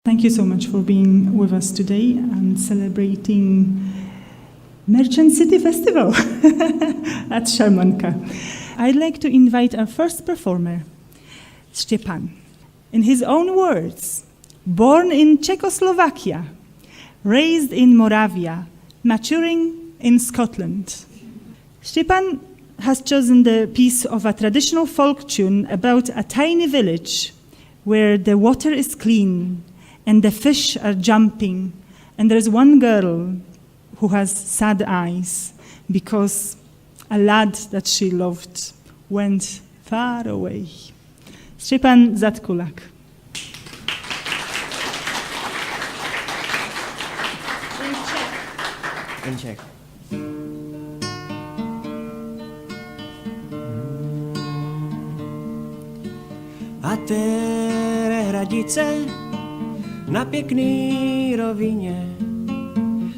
Thank you so much for being with us today and celebrating Merchant City Festival at Sharmanka. I'd like to invite our first performer, Stepan. In his own words, born in Czechoslovakia, raised in Moravia, maturing in Scotland. Stepan has chosen the piece of a traditional folk tune about a tiny village where the water is clean and the fish are jumping, and there's one girl who has sad eyes because a lad that she loved went far away. Stepan Zatkulak. In Czech. A té hradice na pěkný rovině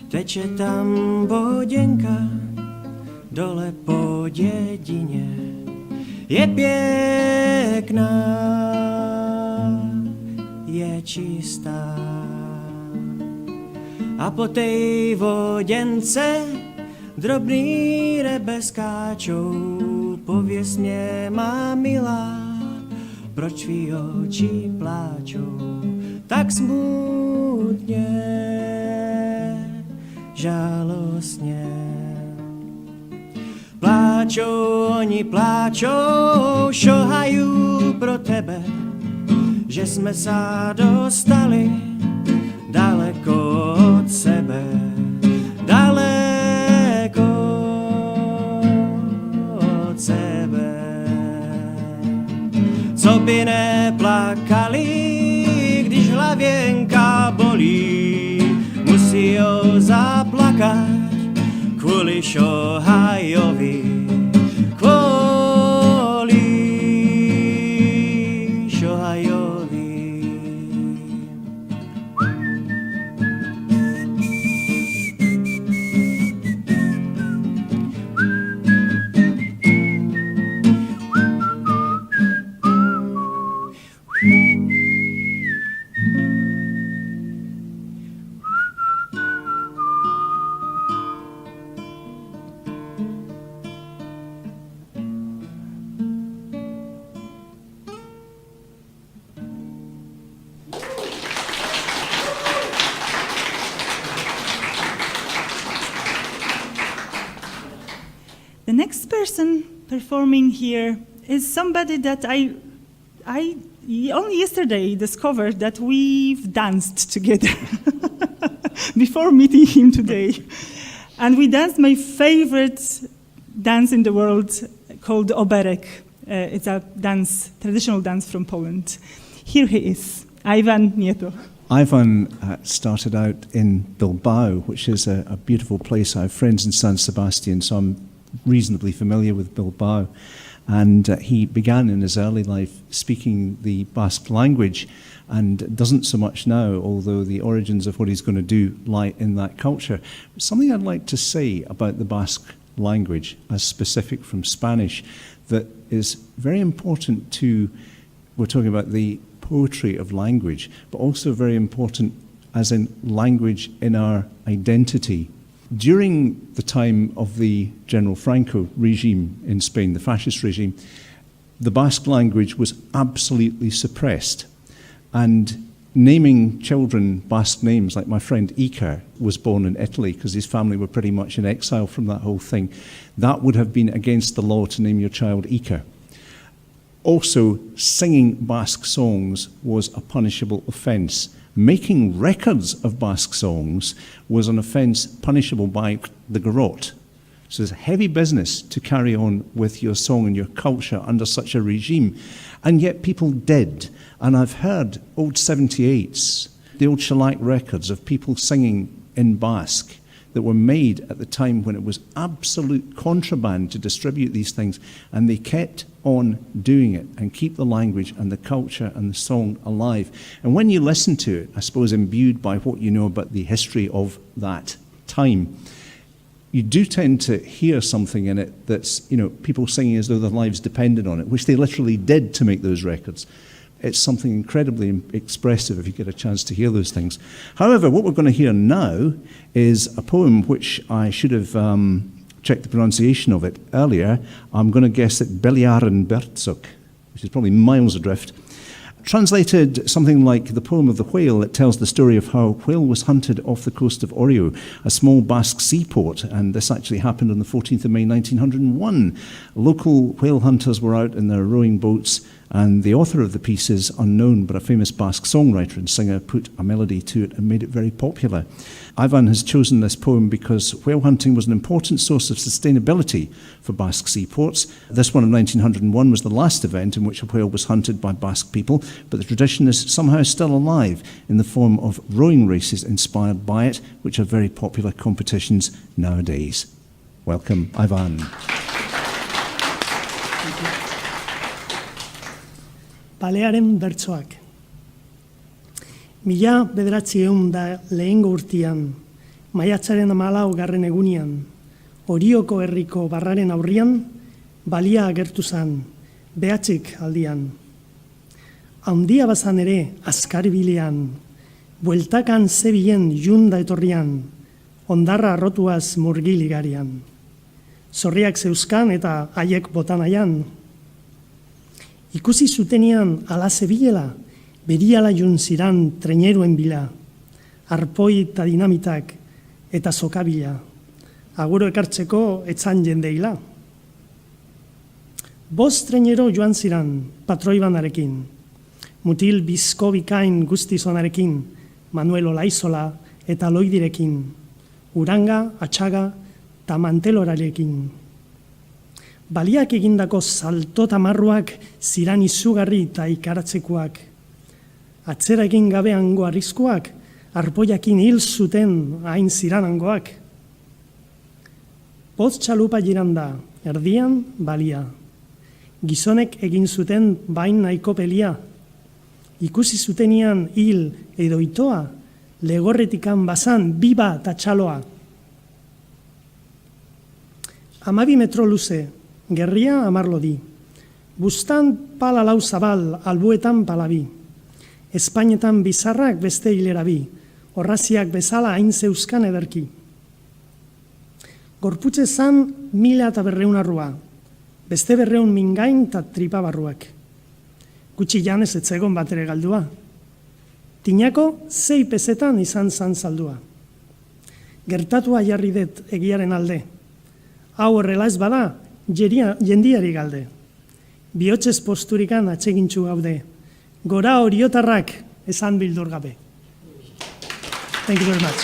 teče tam boděnka dole po dědině. Je pěkná, je čistá. A po tej voděnce drobný rebe skáčou. Pověz mě, má milá, proč tvý oči pláčou tak smutně, žalostně. Pláčou, oni pláčou, šohají pro tebe, že jsme se dostali daleko od sebe, daleko od sebe. Co by neplakali, když hlavěnka bolí, musí ho zaplakat kvůli šohajovi, kvůli šohajovi. The next person performing here is somebody that I only yesterday discovered that we've danced together before meeting him today. And we danced my favorite dance in the world called oberek. It's a dance, traditional dance from Poland. Here he is, Ivan Nieto. Ivan started out in Bilbao, which is a beautiful place. I have friends in San Sebastian, so I'm reasonably familiar with Bilbao. And he began in his early life speaking the Basque language and doesn't so much now, although the origins of what he's going to do lie in that culture. Something I'd like to say about the Basque language, as specific from Spanish, that is very important to, we're talking about the poetry of language, but also very important as in language in our identity. During the time of the General Franco regime in Spain, the fascist regime, the Basque language was absolutely suppressed. And naming children Basque names, like my friend Iker was born in Italy because his family were pretty much in exile from that whole thing, that would have been against the law to name your child Iker. Also, singing Basque songs was a punishable offence. Making records of Basque songs was an offence punishable by the garrote. So it's heavy business to carry on with your song and your culture under such a regime. And yet people did. And I've heard old 78s, the old shellac records of people singing in Basque that were made at the time when it was absolute contraband to distribute these things, and they kept on doing it and keep the language and the culture and the song alive. And when you listen to it, I suppose imbued by what you know about the history of that time, you do tend to hear something in it that's, you know, people singing as though their lives depended on it, which they literally did to make those records. It's something incredibly expressive if you get a chance to hear those things. However, what we're going to hear now is a poem which I should have checked the pronunciation of it earlier. I'm going to guess it Beliaren Bertsuk, which is probably miles adrift. Translated something like the poem of the whale, it tells the story of how a whale was hunted off the coast of Orio, a small Basque seaport, and this actually happened on the 14th of May 1901. Local whale hunters were out in their rowing boats, and the author of the piece is unknown, but a famous Basque songwriter and singer put a melody to it and made it very popular. Ivan has chosen this poem because whale hunting was an important source of sustainability for Basque seaports. This one in 1901 was the last event in which a whale was hunted by Basque people, but the tradition is somehow still alive in the form of rowing races inspired by it, which are very popular competitions nowadays. Welcome, Ivan. Balearen bertsoak. Mila bederatziehun da lehengo urtean, maiatzaren 14. egunean, Orioko herriko barraren aurrian, balia agertu zan, behatzik aldian. Handia bazan ere, azkarbilean, bueltakan zebilen junda etorrian, ondarra arrotuaz murgiligarian. Zorriak zeuzkan eta haiek botanaian. Ikusi zutenian ala zebilela, beriala jun ziran treñeruen bila, arpoi eta dinamitak eta zokabila, aguro ekartzeko etzan jendeila. 5 treñero joan ziran patroibanarekin, mutil bizko bikain guztizonarekin, Manuel Olaizola eta Loidirekin, Uranga, Atxaga eta Mantelorarekin. Baliak egindako salto tamarruak ziran izugarri eta ikaratzekoak. Atzera egin gabe hango arriskuak, arpoiakin hil zuten hain ziran hangoak. 5 txalupa jiranda, erdian balia. Gizonek egin zuten bain nahiko pelia. Ikusi zutenian hil edo itoa, legorretikan bazan biba eta txaloa. 12 metro luze, gerria 10 lodi. Bustan pala lau zabal, albuetan palabi. Espainetan bizarrak beste hilera bi, horraziak bezala hain zeuzkan ederki. Gorputze zan 1200 arrua, beste 200 mingain eta tripa barruak. Gutxi janez etzegon bat ere galdua. Tinako 6 pesetan izan zan saldua. Gertatua jarri det egiaren alde. Hau horrela ez bada, jendiari galde. Bihotzez posturikan atsegintxu gaude. Gora oriotarrak esan bildur gabe. Thank you very much.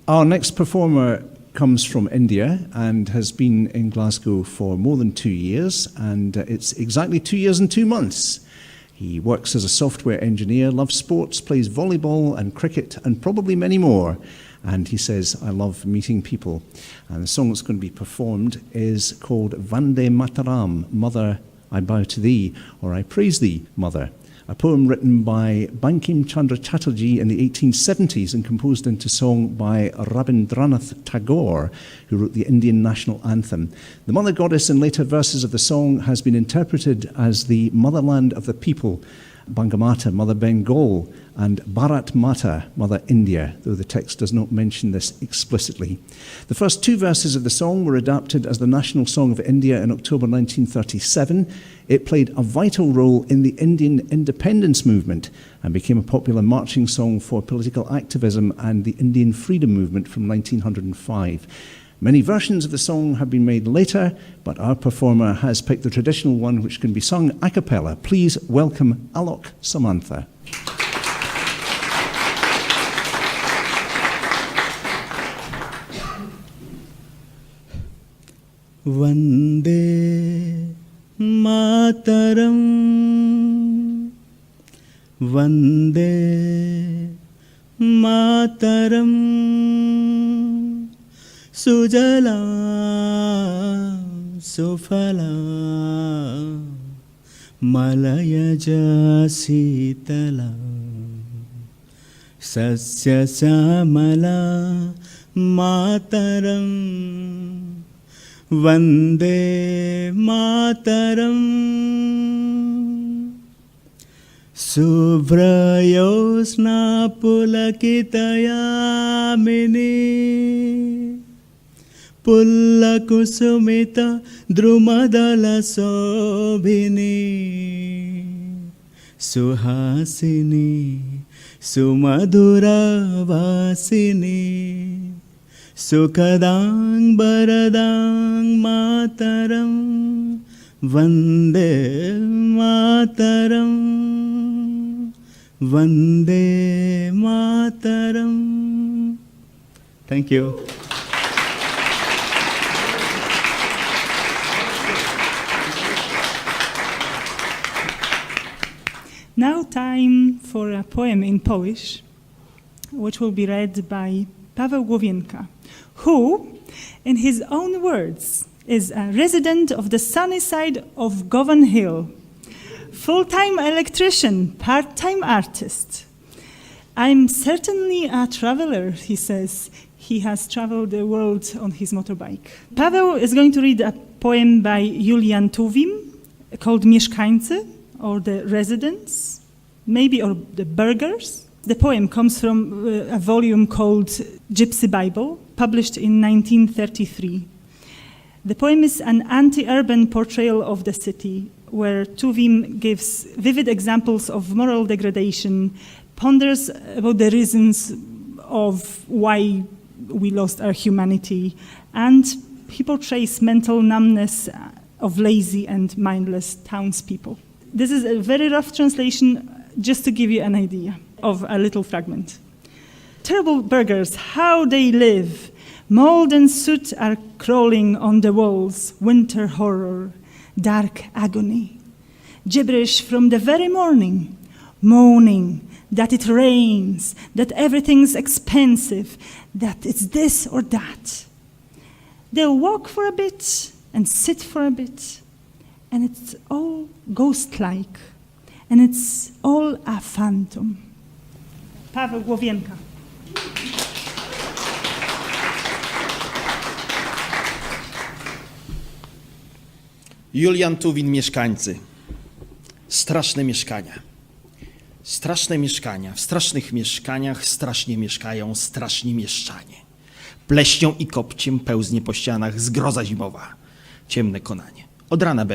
Our next performer comes from India and has been in Glasgow for more than 2 years, and it's exactly 2 years and 2 months. He works as a software engineer, loves sports, plays volleyball and cricket, and probably many more. And he says, I love meeting people. And the song that's going to be performed is called Vande Mataram, Mother, I Bow to Thee, or I Praise Thee, Mother. A poem written by Bankim Chandra Chatterjee in the 1870s and composed into song by Rabindranath Tagore, who wrote the Indian national anthem. The mother goddess in later verses of the song has been interpreted as the motherland of the people, Bangamata, Mother Bengal, and Bharat Mata, Mother India, though the text does not mention this explicitly. The first 2 verses of the song were adapted as the national song of India in October 1937. It played a vital role in the Indian independence movement and became a popular marching song for political activism and the Indian freedom movement from 1905. Many versions of the song have been made later, but our performer has picked the traditional one which can be sung a cappella. Please welcome Alok Samartha. Vande Mataram, Vande Mataram, Sujala Sufala Malayaja Sitala Sasya Samala Mataram Vande Mataram. Suvrayosna pulakitayamini Pullakusumita drumadala sobhini Suhasini Sumadura vasini Sukadang baradang mataram Vande Mataram Vande Mataram. Thank you. Now time for a poem in Polish, which will be read by Pawel Glowienka, who, in his own words, is a resident of the sunny side of Govan Hill, full-time electrician, part-time artist. I'm certainly a traveler, he says. He has traveled the world on his motorbike. Paweł is going to read a poem by Julian Tuwim called Mieszkańcy, or the residents, maybe, or the burghers. The poem comes from a volume called Gypsy Bible, published in 1933. The poem is an anti-urban portrayal of the city, where Tuwim gives vivid examples of moral degradation, ponders about the reasons of why we lost our humanity, and he portrays mental numbness of lazy and mindless townspeople. This is a very rough translation, just to give you an idea of a little fragment. Terrible burghers, how they live! Mold and soot are crawling on the walls, winter horror, dark agony. Gibberish from the very morning, moaning that it rains, that everything's expensive, that it's this or that. They'll walk for a bit and sit for a bit, and it's all ghost-like, and it's all a phantom. Pawel Glowienka. Julian Tuwim, Mieszkańcy. Straszne mieszkania. Straszne mieszkania. W strasznych mieszkaniach strasznie mieszkają straszni mieszczanie. Pleśnią i kopciem pełznie po ścianach zgroza zimowa. Ciemne konanie. Od rana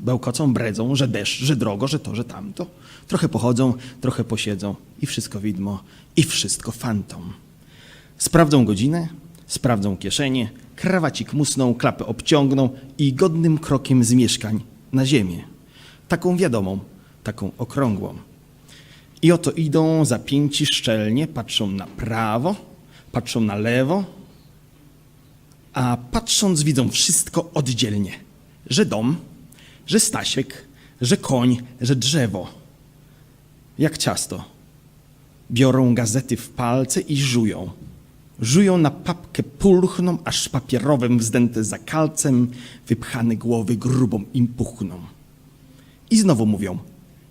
bełkocą, bredzą, że deszcz, że drogo, że to, że tamto. Trochę pochodzą, trochę posiedzą i wszystko widmo, i wszystko fantom. Sprawdzą godzinę, sprawdzą kieszenie, krawacik musną, klapę obciągną i godnym krokiem z mieszkań na ziemię. Taką wiadomą, taką okrągłą. I oto idą zapięci szczelnie, patrzą na prawo, patrzą na lewo, a patrząc widzą wszystko oddzielnie. Że dom, że Stasiek, że koń, że drzewo. Jak ciasto. Biorą gazety w palce i żują. Żują na papkę pulchną, aż papierowym wzdęte za kalcem, wypchane głowy grubą im puchną. I znowu mówią,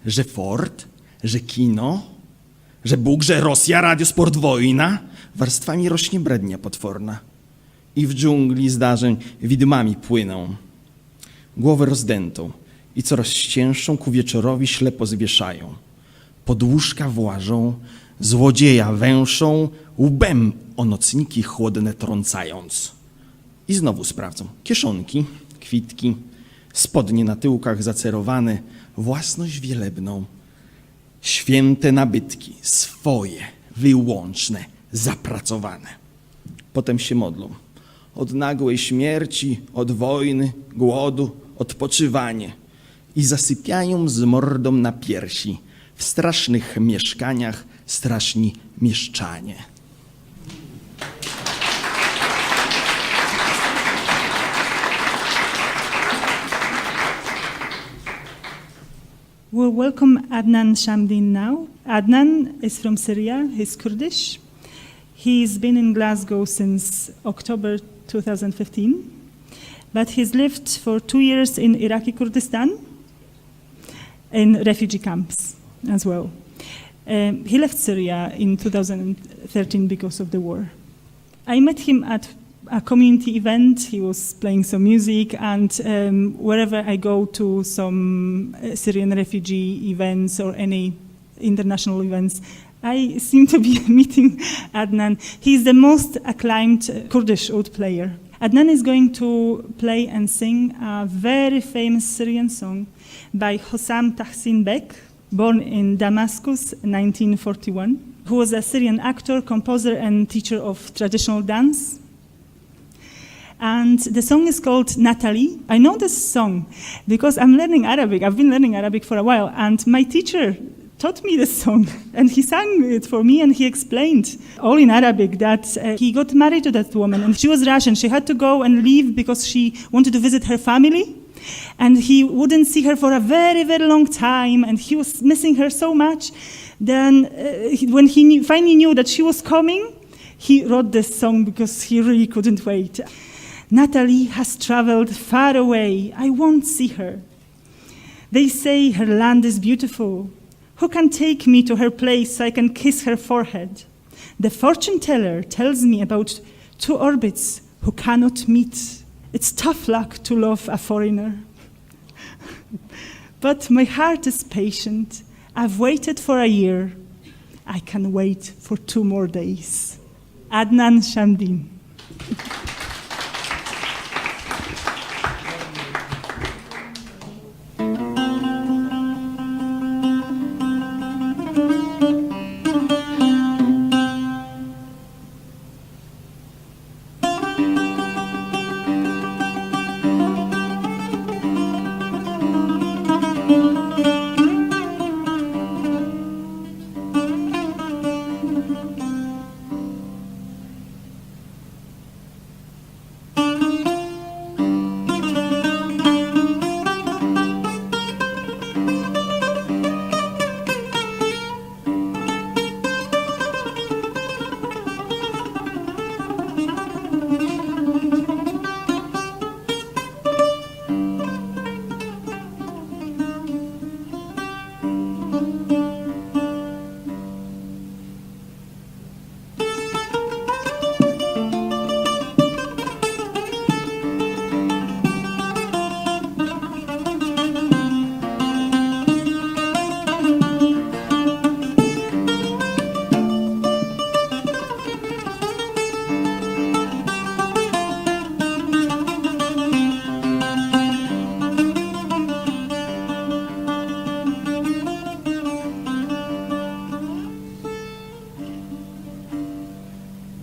że Ford, że kino, że Bóg, że Rosja, radio, sport, wojna. Warstwami rośnie brednia potworna. I w dżungli zdarzeń widmami płyną. Głowę rozdętą i coraz cięższą ku wieczorowi ślepo zwieszają. Pod łóżka włażą, złodzieja węszą, łbem o nocniki chłodne trącając. I znowu sprawdzą kieszonki, kwitki, spodnie na tyłkach zacerowane, własność wielebną. Święte nabytki, swoje, wyłączne, zapracowane. Potem się modlą. Od nagłej śmierci, od wojny, głodu, odpoczywanie. I zasypiają z mordą na piersi. W strasznych mieszkaniach straszni mieszczanie. We'll welcome Adnan Shamdeen now. Adnan is from Syria. He's Kurdish. He's been in Glasgow since October 2015, but he's lived for 2 years in Iraqi Kurdistan, in refugee camps as well. He left Syria in 2013 because of the war. I met him at a community event. He was playing some music, and wherever I go to some Syrian refugee events or any international events, I seem to be meeting Adnan. He's the most acclaimed Kurdish oud player. Adnan is going to play and sing a very famous Syrian song by Hossam Tahsin Bek, born in Damascus, 1941, who was a Syrian actor, composer, and teacher of traditional dance. And the song is called Natalie. I know this song because I'm learning Arabic. I've been learning Arabic for a while, and my teacher taught me this song, and he sang it for me, and he explained, all in Arabic, that he got married to that woman, and she was Russian. She had to go and leave because she wanted to visit her family, and he wouldn't see her for a very, very long time, and he was missing her so much. Then when he finally knew that she was coming, he wrote this song because he really couldn't wait. Natalie has traveled far away. I won't see her. They say her land is beautiful. Who can take me to her place so I can kiss her forehead? The fortune teller tells me about two orbits who cannot meet. It's tough luck to love a foreigner. But my heart is patient. I've waited for a year. I can wait for 2 more days. Adnan Shamdeen.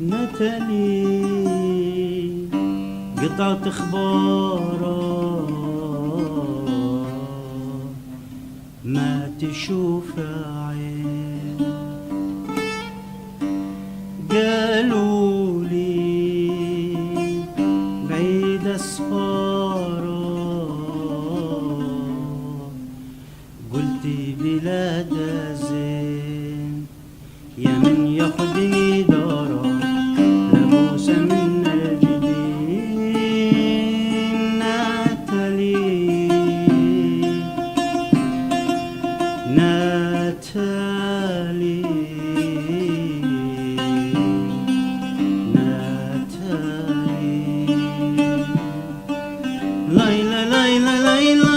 نتلي قطعة اخباره ما تشوف عين قالوا لي بعيد اسفاره قلت بلاد زين يا من ياخدني داره لبوسه من الجبين ناتالي ناتالي ناتالي ليلى ليلى ليلى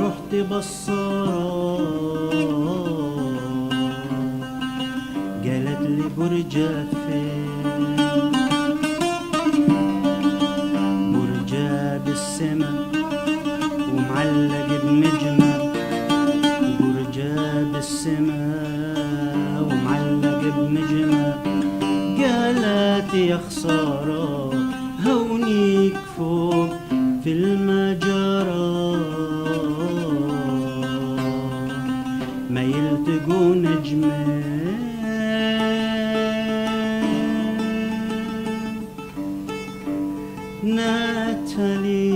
رحت بصرة قالت لي برجك فين برجة بالسما ومعلق بنجمة برجة بالسما ومعلق بنجمة قالت يا خسارة هونيك فوق في المجرى ما يلتقوا نجمين ناتالي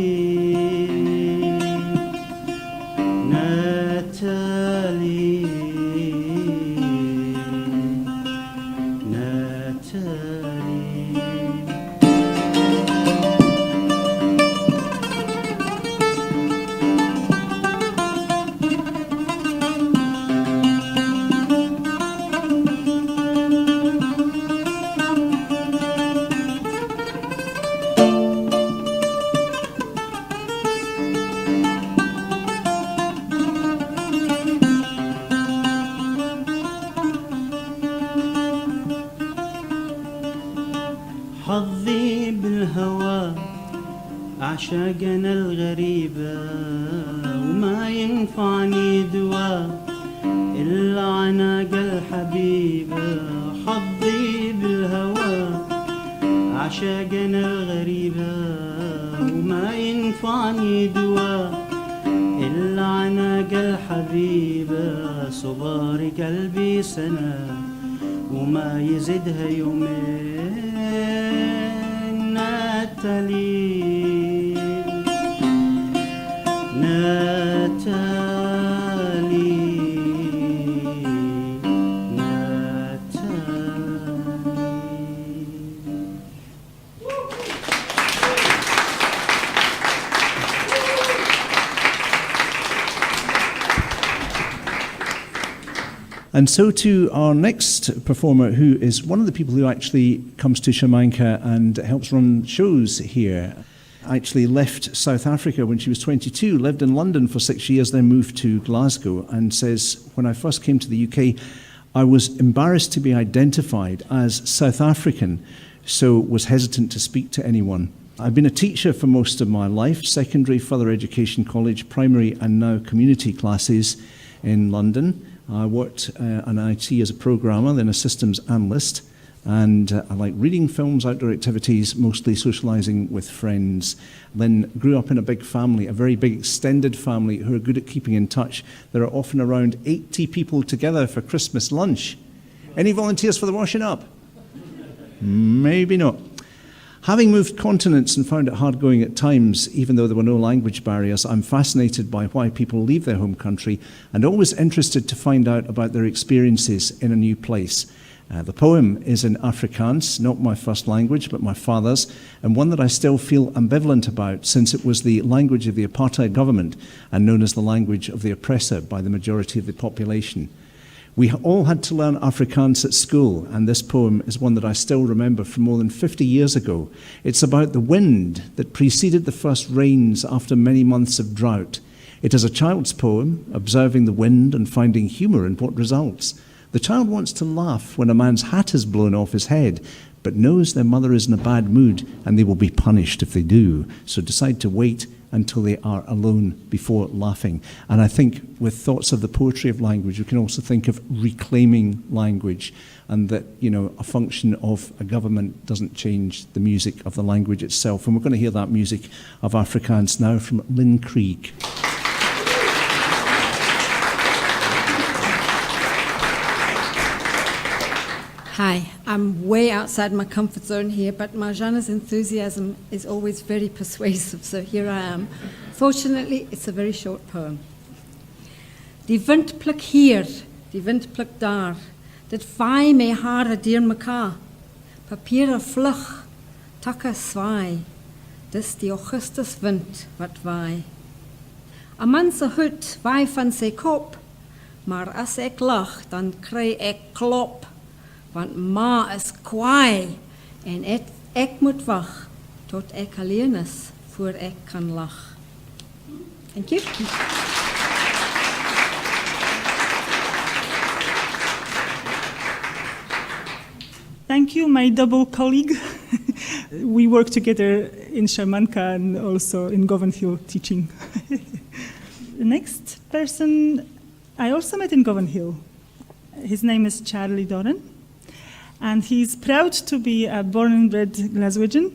بالهوى عشاقنا الغريبة وما ينفعني دواء إلا عناق الحبيبة حظي بالهوى عشاقنا الغريبة وما ينفعني دواء إلا عناق الحبيبة صبار قلبي سنة وما يزيدها يومين ناتالي And so to our next performer, who is one of the people who actually comes to Sharmanka and helps run shows here. Actually left South Africa when she was 22, lived in London for 6 years, then moved to Glasgow, and says, when I first came to the UK, I was embarrassed to be identified as South African, so was hesitant to speak to anyone. I've been a teacher for most of my life, secondary, further education, college, primary, and now community classes in London. I worked in IT as a programmer, then a systems analyst, and I like reading, films, outdoor activities, mostly socialising with friends. Then grew up in a big family, a very big extended family who are good at keeping in touch. There are often around 80 people together for Christmas lunch. Any volunteers for the washing up? Maybe not. Having moved continents and found it hard going at times, even though there were no language barriers, I'm fascinated by why people leave their home country and always interested to find out about their experiences in a new place. The poem is in Afrikaans, not my first language, but my father's, and one that I still feel ambivalent about since it was the language of the apartheid government and known as the language of the oppressor by the majority of the population. We all had to learn Afrikaans at school, and this poem is one that I still remember from more than 50 years ago. It's about the wind that preceded the first rains after many months of drought. It is a child's poem, observing the wind and finding humour in what results. The child wants to laugh when a man's hat is blown off his head, but knows their mother is in a bad mood and they will be punished if they do, so decide to wait until they are alone before laughing. And I think with thoughts of the poetry of language, we can also think of reclaiming language, and that, you know, a function of a government doesn't change the music of the language itself. And we're going to hear that music of Afrikaans now from Lyn Krige. Hi, I'm way outside my comfort zone here, but Marzanna's enthusiasm is always very persuasive, so here I am. Fortunately, it's a very short poem. Die wind pluk hier, die wind pluk daar, dit vaai my hare deur mekaar. Papiere vlug, takke swaai, dis die Augustuswind wat waai. 'n man se hoed waai van sy kop, maar as ek lag, dan kry ek klop. Want ma is kwaai en ek moet wag tot ek alleen is voor ek kan lag. Thank you. Thank you, my double colleague. We work together in Sharmanka and also in Govanhill teaching. The next person I also met in Govanhill. His name is Doran. And he's proud to be a born and bred Glaswegian.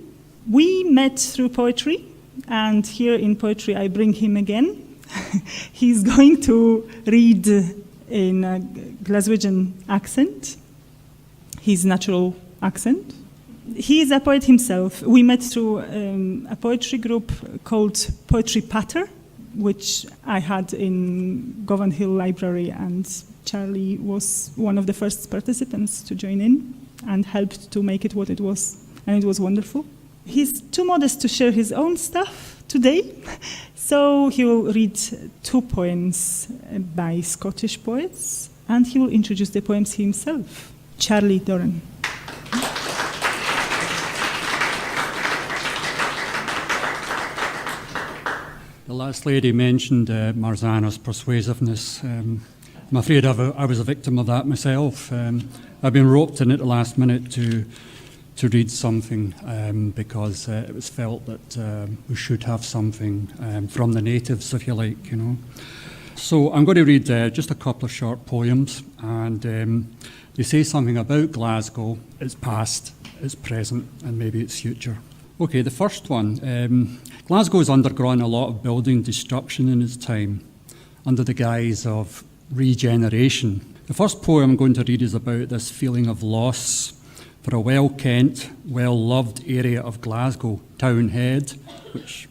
We met through poetry, and here in poetry I bring him again. He's going to read in a Glaswegian accent, his natural accent. He is a poet himself. We met through a poetry group called Poetry Patter, which I had in Govanhill Library, and Charlie was one of the first participants to join in and helped to make it what it was, and it was wonderful. He's too modest to share his own stuff today, so he will read 2 poems by Scottish poets, and he will introduce the poems himself. Charlie Doran. The last lady mentioned Marzanna's persuasiveness. I'm afraid I was a victim of that myself. I've been roped in at the last minute to to read something because it was felt that we should have something from the natives, if you like, you know. So I'm going to read just a couple of short poems, and they say something about Glasgow, its past, its present, and maybe its future. Okay, the first one. Glasgow has undergone a lot of building destruction in its time under the guise of regeneration. The first poem I'm going to read is about this feeling of loss for a well-kent, well-loved area of Glasgow, Townhead, which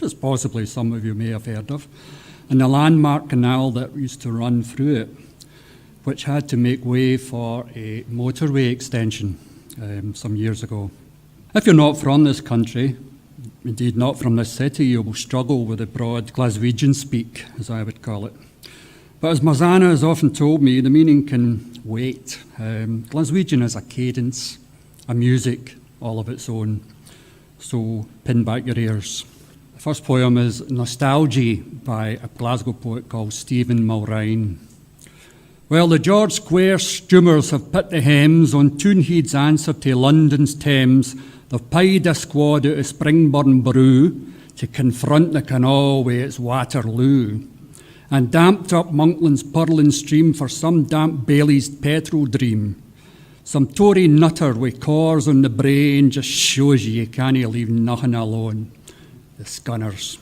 is possibly some of you may have heard of, and the landmark canal that used to run through it, which had to make way for a motorway extension some years ago. If you're not from this country, indeed not from this city, you will struggle with the broad Glaswegian speak, as I would call it. But as Marzanna has often told me, the meaning can wait. Glaswegian has a cadence, a music, all of its own. So pin back your ears. The first poem is Nostalgie by a Glasgow poet called Stephen Mulrine. Well, the George Square Stummers have put the hems on Toonhead's answer to London's Thames. They've pied a squad out of Springburn Brew to confront the canal with its Waterloo, and damped up Monkland's purling stream for some damp Bailey's petrol dream. Some Tory nutter with cores on the brain just shows you can't leave nothing alone. The Scunners.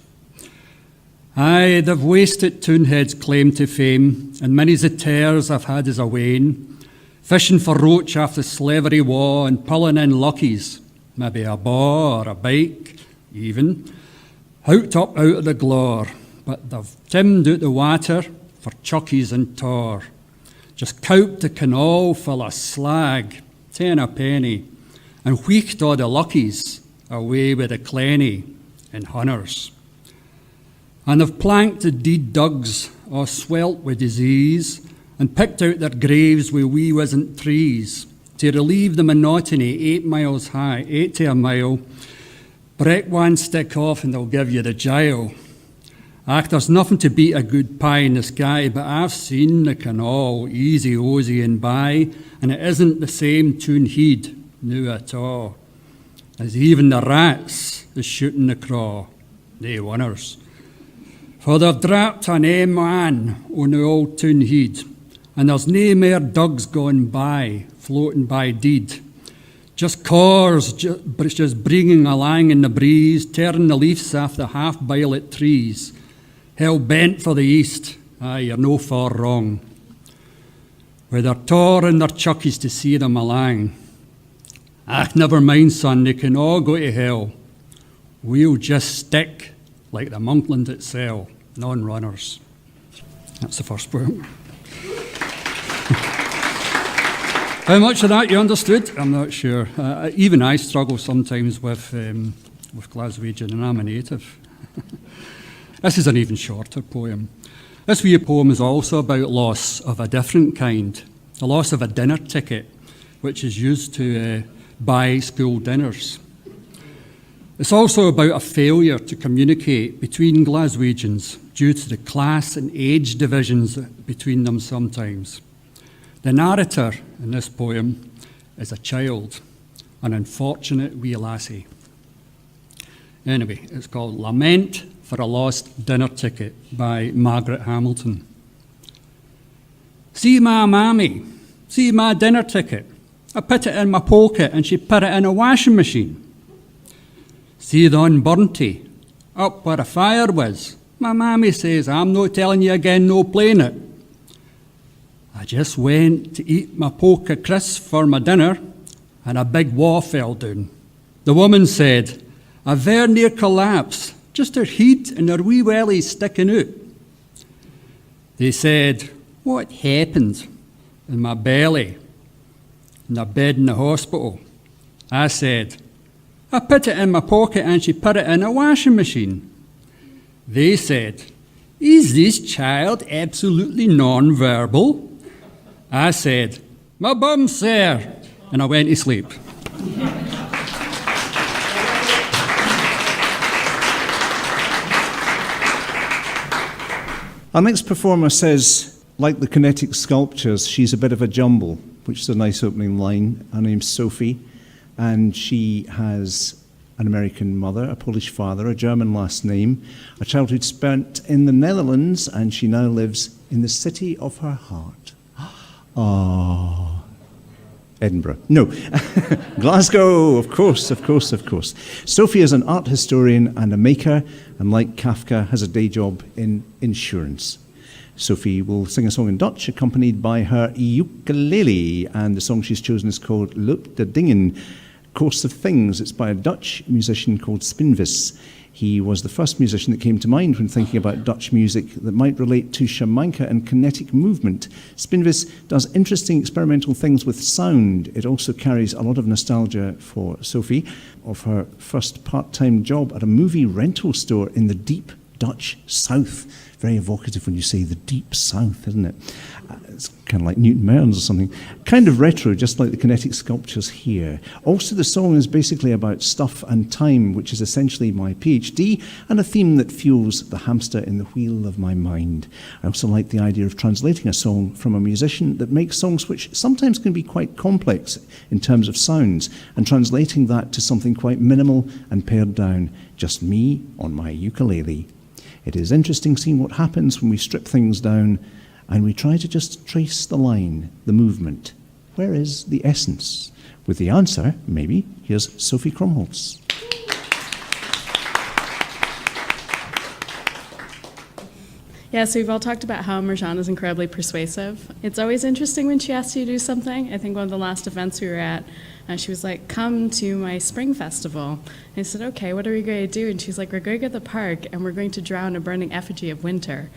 Aye, they've wasted Toonhead's claim to fame, and many's the tears I've had as a wane, fishing for roach after slavery war and pulling in luckies, maybe a bar or a bike, even, hooked up out of the glore, but they've timmed out the water for chuckies and tar, just cowped the canal full of slag, 10 a penny, and wheeked all the luckies away with the clenny and hunters. And they've planked the deed dugs, all swelt with disease, and picked out their graves with wee wisn't trees, to relieve the monotony 8 miles high, 80 a mile. Break one stick off and they'll give you the jail. Ach, there's nothing to beat a good pie in the sky, but I've seen the canal easy, osy and by, and it isn't the same Toonhead, no at all. As even the rats is shooting the craw, they winners. For they've dropped an man on the old Toonhead, and there's nae mere dugs gone by, floating by deed. Just cors, just bringing along in the breeze, tearing the leaves off the half-violet trees. Hell bent for the east, aye, you're no far wrong. With their tar and their chuckies to see them along. Ach, never mind, son, they can all go to hell. We'll just stick like the Monkland itself, non-runners. That's the first poem. How much of that you understood? I'm not sure. Even I struggle sometimes with Glaswegian, and I'm a native. This is an even shorter poem. This wee poem is also about loss of a different kind, the loss of a dinner ticket, which is used to buy school dinners. It's also about a failure to communicate between Glaswegians due to the class and age divisions between them sometimes. The narrator in this poem is a child, an unfortunate wee lassie. Anyway, it's called Lament for a Lost Dinner Ticket by Margaret Hamilton. See my mammy, see my dinner ticket. I put it in my pocket and she put it in a washing machine. See the unburnty, up where a fire was. My mammy says, I'm no telling you again, no playing it. I just went to eat my poke of crisps for my dinner and a big wall fell down. The woman said, a very near collapse, just her head and her wee welly sticking out. They said, what happened? In my belly, in the bed in the hospital. I said, I put it in my pocket and she put it in a washing machine. They said, is this child absolutely non-verbal? I said, my bum, sir, and I went to sleep. Our next performer says, like the kinetic sculptures, she's a bit of a jumble, which is a nice opening line. Her name's Sophie, and she has an American mother, a Polish father, a German last name, a childhood spent in the Netherlands, and she now lives in the city of her heart. Ah, Edinburgh. No, Glasgow, of course. Sophie is an art historian and a maker, and like Kafka, has a day job in insurance. Sophie will sing a song in Dutch, accompanied by her ukulele, and the song she's chosen is called Loop de Dingen, Course of Things. It's by a Dutch musician called Spinvis. He was the first musician that came to mind when thinking about Dutch music that might relate to Sharmanka and kinetic movement. Spinvis does interesting experimental things with sound. It also carries a lot of nostalgia for Sophie of her first part-time job at a movie rental store in the deep Dutch South. Very evocative when you say the deep South, isn't it? It's kind of like Newton Mearns or something. Kind of retro, just like the kinetic sculptures here. Also, the song is basically about stuff and time, which is essentially my PhD, and a theme that fuels the hamster in the wheel of my mind. I also like the idea of translating a song from a musician that makes songs which sometimes can be quite complex in terms of sounds, and translating that to something quite minimal and pared down, just me on my ukulele. It is interesting seeing what happens when we strip things down and we try to just trace the line, the movement. Where is the essence? With the answer, maybe, here's Sophie Kromholz. Yeah, so we've all talked about how Marzanna is incredibly persuasive. It's always interesting when she asks you to do something. I think one of the last events we were at, she was like, come to my spring festival. And I said, okay, what are we going to do? And she's like, we're going to the park and we're going to drown a burning effigy of winter.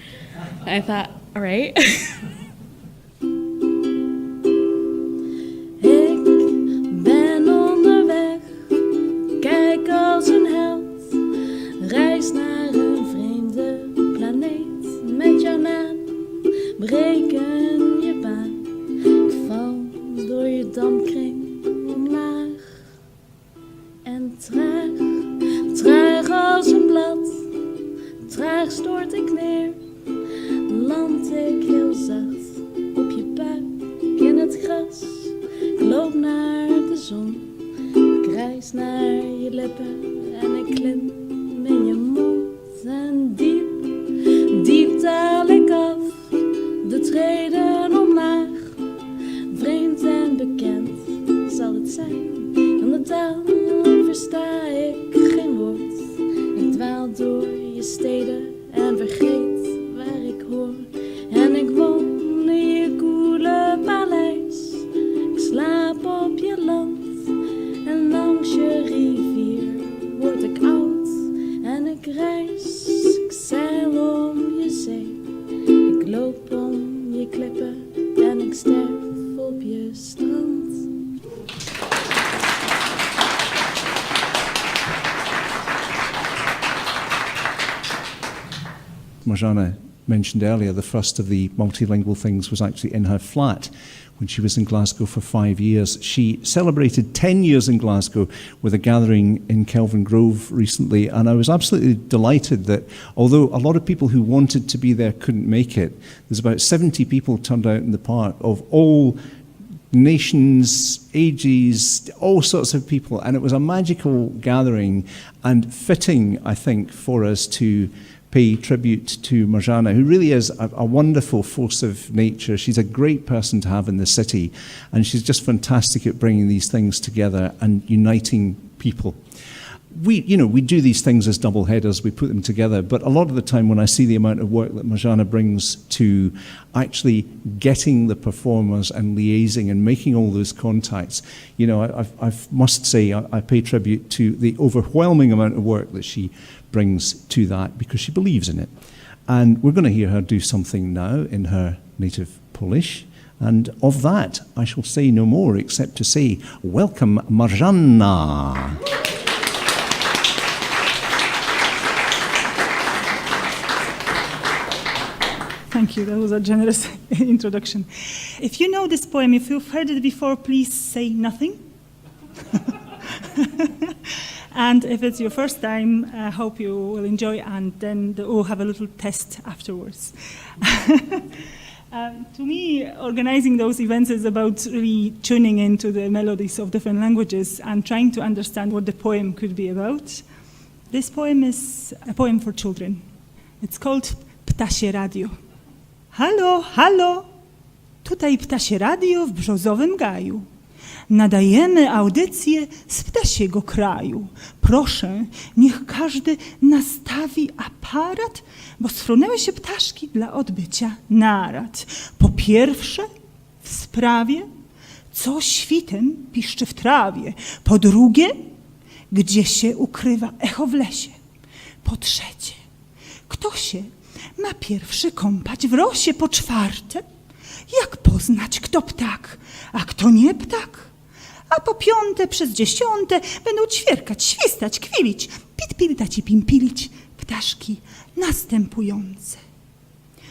And I thought, all right. Ik ben onderweg, kijk als een held, reis naar een vreemde planeet. Met jouw naam breken je baan, ik val door je dampkring omlaag. En traag als een blad, traag stort ik neer, land ik heel zacht op je buik in het gras. Ik loop naar de zon, ik reis naar je lippen en ik klim in je mond. En diep daal ik af, de treden omlaag. Vreemd en bekend zal het zijn, van de taal versta ik geen woord. Ik dwaal door je steden en vergeet waar ik hoor. En ik woon in je koele paleis, ik slaap op je land. En langs je rivier word ik oud en ik reis. Ik zeil om je zee, ik loop om je klippen en ik sterf op je strand. Marzanna mentioned earlier, the first of the multilingual things was actually in her flat when she was in Glasgow for 5 years. She celebrated 10 years in Glasgow with a gathering in Kelvin Grove recently, and I was absolutely delighted that although a lot of people who wanted to be there couldn't make it, there's about 70 people turned out in the park of all nations, ages, all sorts of people, and it was a magical gathering and fitting, I think, for us to pay tribute to Marzanna, who really is a wonderful force of nature. She's a great person to have in the city, and she's just fantastic at bringing these things together and uniting people. We do these things as double headers, we put them together, but a lot of the time when I see the amount of work that Marzanna brings to actually getting the performers and liaising and making all those contacts, I must say I pay tribute to the overwhelming amount of work that she brings to that because she believes in it. And we're going to hear her do something now in her native Polish. And of that, I shall say no more except to say, welcome, Marzanna. Thank you, that was a generous introduction. If you know this poem, if you've heard it before, please say nothing. And if it's your first time, I hope you will enjoy, and then we'll have a little test afterwards. To me, organizing those events is about really tuning into the melodies of different languages and trying to understand what the poem could be about. This poem is a poem for children. It's called Ptasie Radio. Halo, halo, tutaj Ptasie Radio w Brzozowym Gaju. Nadajemy audycję z ptasiego kraju. Proszę, niech każdy nastawi aparat, bo sfrunęły się ptaszki dla odbycia narad. Po pierwsze, w sprawie, co świtem piszczy w trawie. Po drugie, gdzie się ukrywa echo w lesie. Po trzecie, kto się ma pierwszy kąpać w rosie. Po czwarte, jak poznać, kto ptak, a kto nie ptak. A po piąte, przez dziesiąte będą ćwierkać, świstać, kwilić, pit-piltać i pimpilić ptaszki następujące.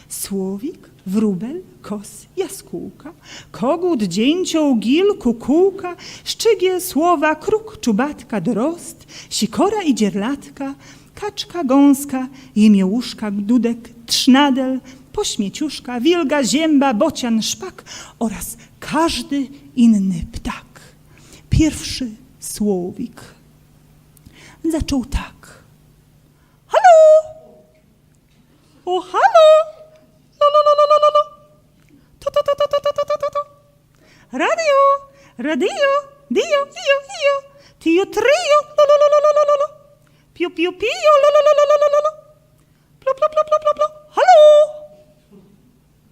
Słowik, wróbel, kos, jaskółka, kogut, dzięcioł, gil, kukułka, szczygiel, słowa, kruk, czubatka, drozd, sikora i dzierlatka, kaczka, gąska, jemiołuszka, dudek, trznadel, pośmieciuszka, wilga, zięba, bocian, szpak oraz każdy inny ptak. Pierwszy słowik zaczął tak. Halo! O, halo! Lo, lo, lo, lo, lo, lo. To, to, to, to, to, to, to, to, to. Radio, radio, dio, io, io. Tio, trio, lo, lo, lo, lo, lo, lo, lo. Pio, pio, pio, lo, lo, lo, lo, lo, lo, lo. Plo, plo, plo, plo, plo, plo. Halo!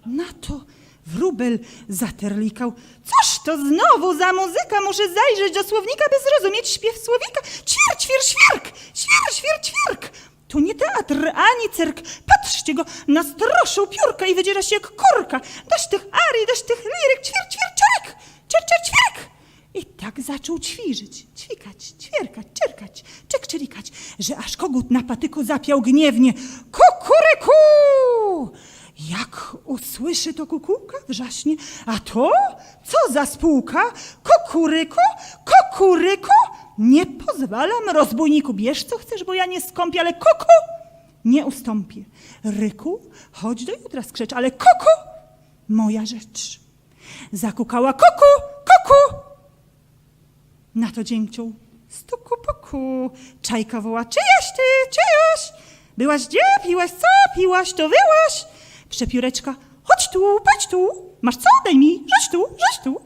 Na to wróbel zaterlikał. Cóż to znowu za muzyka? Muszę zajrzeć do słownika, by zrozumieć śpiew słowika. Ćwir, ćwir, świerk! Świr, świr, ćwierk! To nie teatr, ani cyrk. Patrzcie go, nastroszył piórka i wydziera się jak korka. Dość tych arii, dość tych liryk. Ćwir, ćwir, czerek! Czer, czer, ćwierk! I tak zaczął ćwiczyć, ćwikać, ćwierkać, czerkać, czerikać, że aż kogut na patyku zapiał gniewnie. Kukuryku! Jak usłyszy to kukułka, wrzaśnie. A to? Co za spółka? Kukuryku, kukuryku? Nie pozwalam, rozbójniku, bierz co chcesz, bo ja nie skąpię, ale kuku nie ustąpię. Ryku, chodź do jutra skrzecz, ale kuku, moja rzecz. Zakukała kuku, kuku. Na to dzięcioł, stuku puku. Czajka woła, czyjaś ty, czyjaś? Byłaś gdzie, piłaś co, piłaś to wyłaś? Przepióreczka, chodź tu, masz co, daj mi, żeś tu.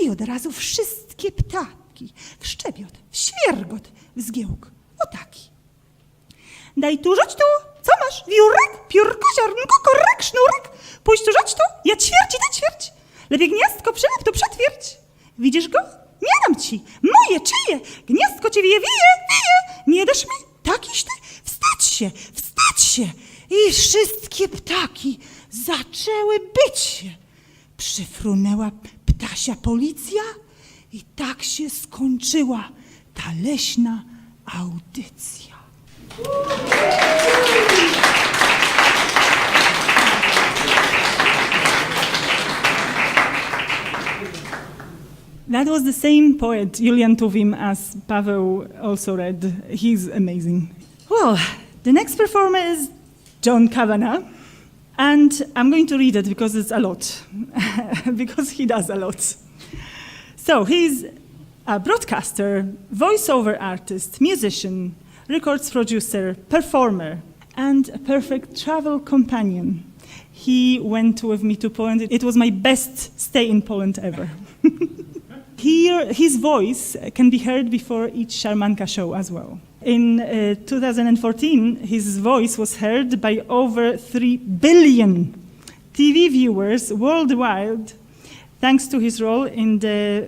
I od razu wszystkie ptaki, w szczebiot, w świergot, w zgiełk, o taki. Daj tu, rzuć tu, co masz, wiórek, piórko, ziarnko, korek, sznurek, pójdź tu, rzuć tu, ja ćwierć i ty ćwierć, lepiej gniazdko przylep tu przetwierdź. Widzisz go? Nie dam ci, moje, czyje, gniazdko cię wije, nie dasz mi, takiś ty, wstać się. I wszystkie ptaki zaczęły być się. Przyfrunęła ptasia policja i tak się skończyła ta leśna audycja. That was the same poet, Julian Tuwim, as Paweł also read. He's amazing. Well, the next performer is John Cavanagh, and I'm going to read it because it's a lot, because he does a lot. So he's a broadcaster, voiceover artist, musician, records producer, performer, and a perfect travel companion. He went with me to Poland. It was my best stay in Poland ever. Here, his voice can be heard before each Sharmanka show as well. In 2014, his voice was heard by over 3 billion TV viewers worldwide, thanks to his role in the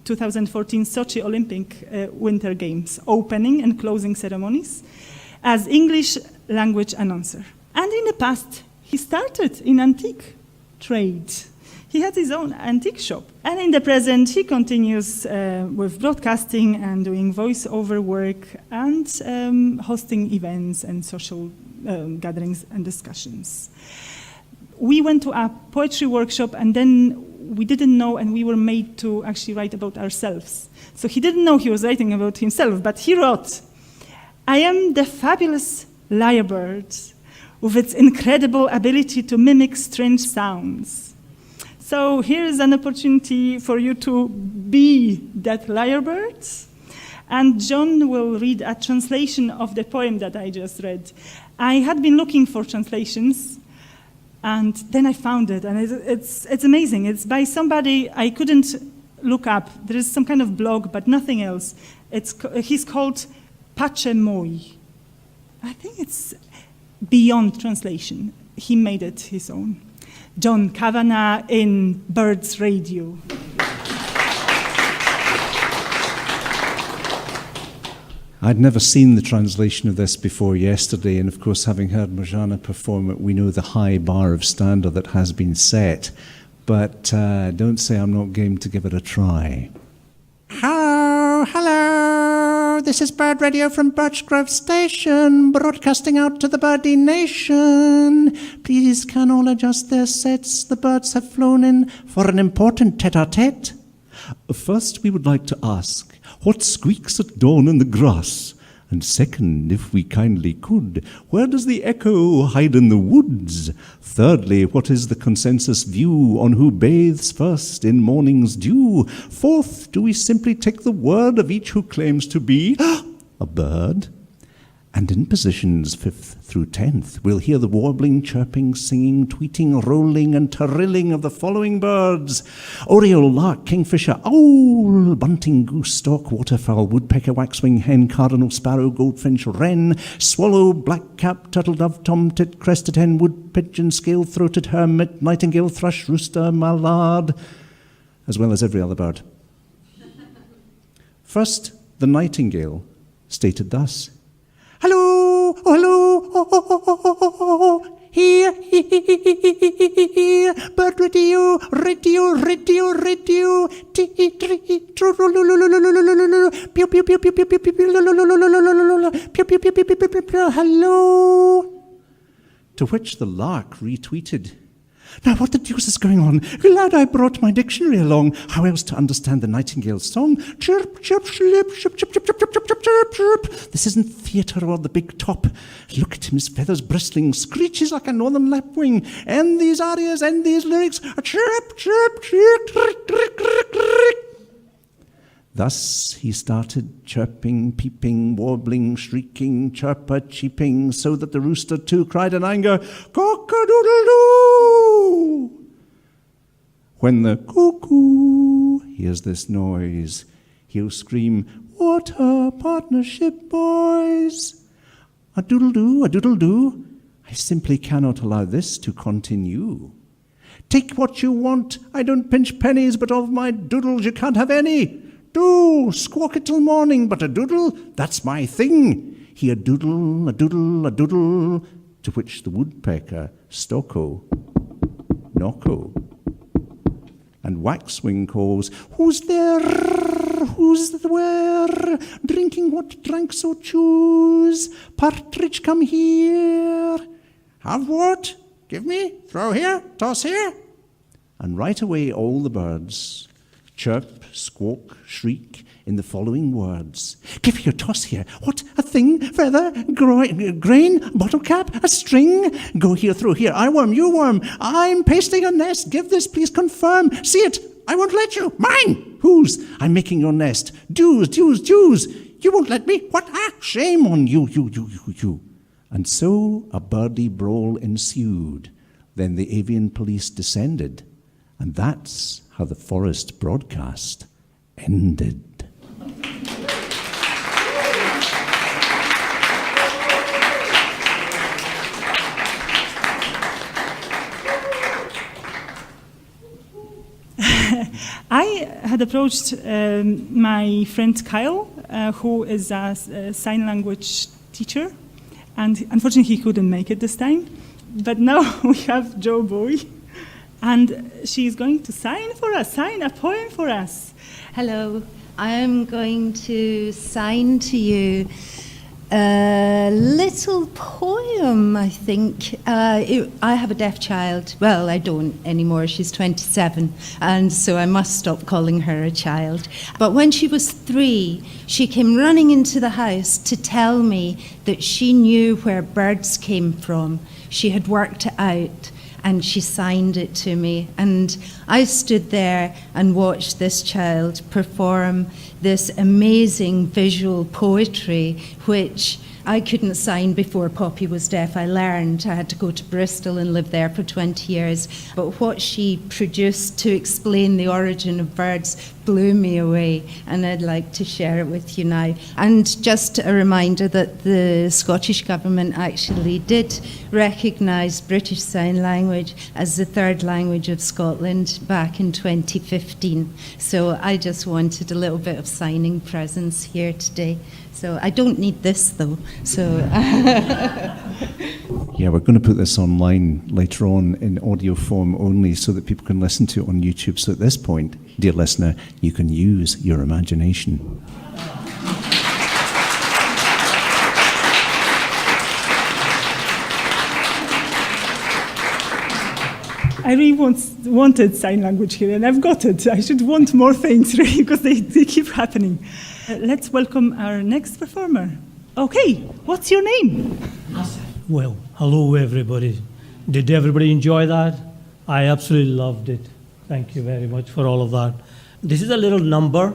2014 Sochi Olympic Winter Games, opening and closing ceremonies, as English language announcer. And in the past, he started in antique trade. He had his own antique shop. And in the present, he continues with broadcasting and doing voice-over work and hosting events and social gatherings and discussions. We went to a poetry workshop, and then we didn't know, and we were made to actually write about ourselves. So he didn't know he was writing about himself, but he wrote, "I am the fabulous lyrebird with its incredible ability to mimic strange sounds. So here's an opportunity for you to be that lyrebird. And John will read a translation of the poem that I just read. I had been looking for translations, and then I found it, and it's amazing. It's by somebody I couldn't look up. There is some kind of blog, but nothing else. He's called Pace Moi. I think it's beyond translation. He made it his own. John Cavanagh in Birds Radio. I'd never seen the translation of this before yesterday, and of course, having heard Marzanna perform it, we know the high bar of standard that has been set. But don't say I'm not game to give it a try. Hello, this is Bird Radio from Birchgrove Station, broadcasting out to the birdie nation. Please can all adjust their sets, the birds have flown in for an important tete-a-tete. First, we would like to ask, what squeaks at dawn in the grass? And second, if we kindly could, where does the echo hide in the woods? Thirdly, what is the consensus view on who bathes first in morning's dew? Fourth, do we simply take the word of each who claims to be a bird? And in positions 5th through 10th, we'll hear the warbling, chirping, singing, tweeting, rolling, and trilling of the following birds: oriole, lark, kingfisher, owl, bunting, goose, stork, waterfowl, woodpecker, waxwing, hen, cardinal, sparrow, goldfinch, wren, swallow, blackcap, turtle-dove, tomtit, crested hen, wood pigeon, scale-throated hermit, nightingale, thrush, rooster, mallard, as well as every other bird. First, the nightingale, stated thus: hello, oh, hello, oh, oh, oh, oh, oh, oh, here, bird radio, radio, radio, radio, pew, pew, pew, pew, pew, pew, hello. To which the lark retweeted, now what the deuce is going on? Glad I brought my dictionary along. How else to understand the nightingale's song? Chirp, chirp, chirp, chirp, chirp, chirp, chirp, chirp, chirp, chirp, chirp. This isn't theatre or the big top. Look at him, his feathers bristling, screeches like a northern lapwing. And these arias and these lyrics are chirp, chirp, chirp, chirp, chirp, chirp, chirp. Thus he started chirping, peeping, warbling, shrieking, chirper, cheeping, so that the rooster too cried in anger, cock-a-doodle-doo! When the cuckoo hears this noise, he'll scream, what a partnership, boys! A doodle-doo, a doodle-doo. I simply cannot allow this to continue. Take what you want. I don't pinch pennies, but of my doodles you can't have any. Do squawk it till morning, but a doodle, that's my thing. He a doodle, a doodle, a doodle, to which the woodpecker, stocko, knocko. And waxwing calls, who's there, who's where, drinking what drank so choose, partridge come here. Have what? Give me, throw here, toss here. And right away all the birds chirp, squawk, shriek in the following words. Give here, toss here. What? A thing? Feather? Grain? Bottle cap? A string? Go here, throw here. I worm, you worm. I'm pasting a nest. Give this, please confirm. See it. I won't let you. Mine. Whose? I'm making your nest. Dues, dues, dues. You won't let me. What? Ah, shame on you, you. And so a birdie brawl ensued. Then the avian police descended. And that's how the forest broadcast ended. I had approached my friend Kyle, who is a sign language teacher, and unfortunately he couldn't make it this time. But now we have Jo Bowie. And she's going to sign a poem for us. Hello, I am going to sign to you a little poem, I think. I have a deaf child. Well, I don't anymore. She's 27, and so I must stop calling her a child. But when she was 3, she came running into the house to tell me that she knew where birds came from. she had worked it out and she signed it to me. And I stood there and watched this child perform this amazing visual poetry, which I couldn't sign before Poppy was deaf. I learned. I had to go to Bristol and live there for 20 years. But what she produced to explain the origin of birds blew me away, and I'd like to share it with you now. And just a reminder that the Scottish Government actually did recognise British Sign Language as the third language of Scotland back in 2015. So I just wanted a little bit of signing presence here today. So I don't need this, though. So Yeah, we're going to put this online later on in audio form only so that people can listen to it on YouTube. So at this point, dear listener, you can use your imagination. I really wanted sign language here, and I've got it. I should want more things, really, because they keep happening. Let's welcome our next performer. Okay, what's your name? Well, hello everybody. Did everybody enjoy that? I absolutely loved it. Thank you very much for all of that. This is a little number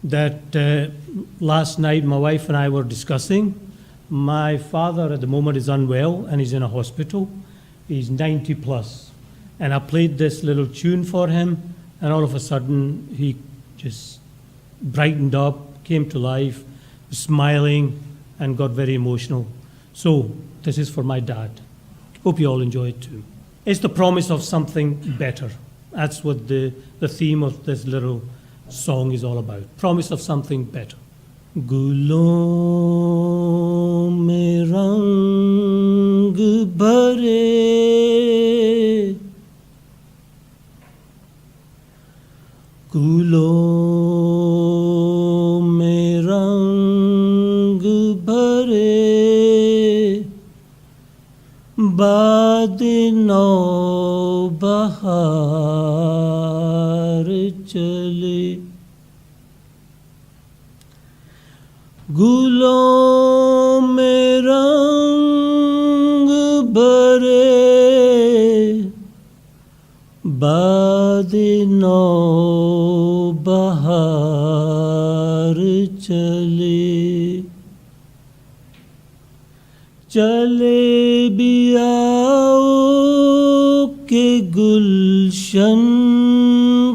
that last night my wife and I were discussing. My father at the moment is unwell and he's in a hospital. He's 90 plus. And I played this little tune for him, and all of a sudden he just brightened up, came to life, was smiling, and got very emotional. So this is for my dad. Hope you all enjoy it too. It's the promise of something better. That's what the theme of this little song is all about. Promise of something better. Gulon mein rang bhare, gulon mein rang bhare, baad nau bahar chale. Gulon mein rang bhare, baad nau bahar chale. Chale bhi aao ke gulshan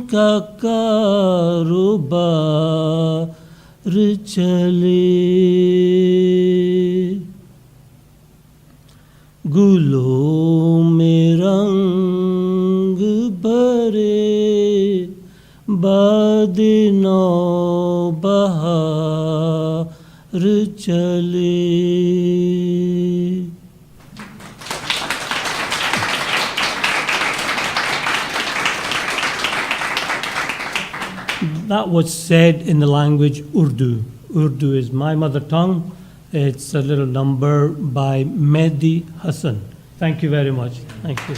ka karobar chale. Gulon mein rang bhare, baad nau bahar chale. That was said in the language Urdu. Urdu is my mother tongue. It's a little number by Mehdi Hassan. Thank you very much. Thank you.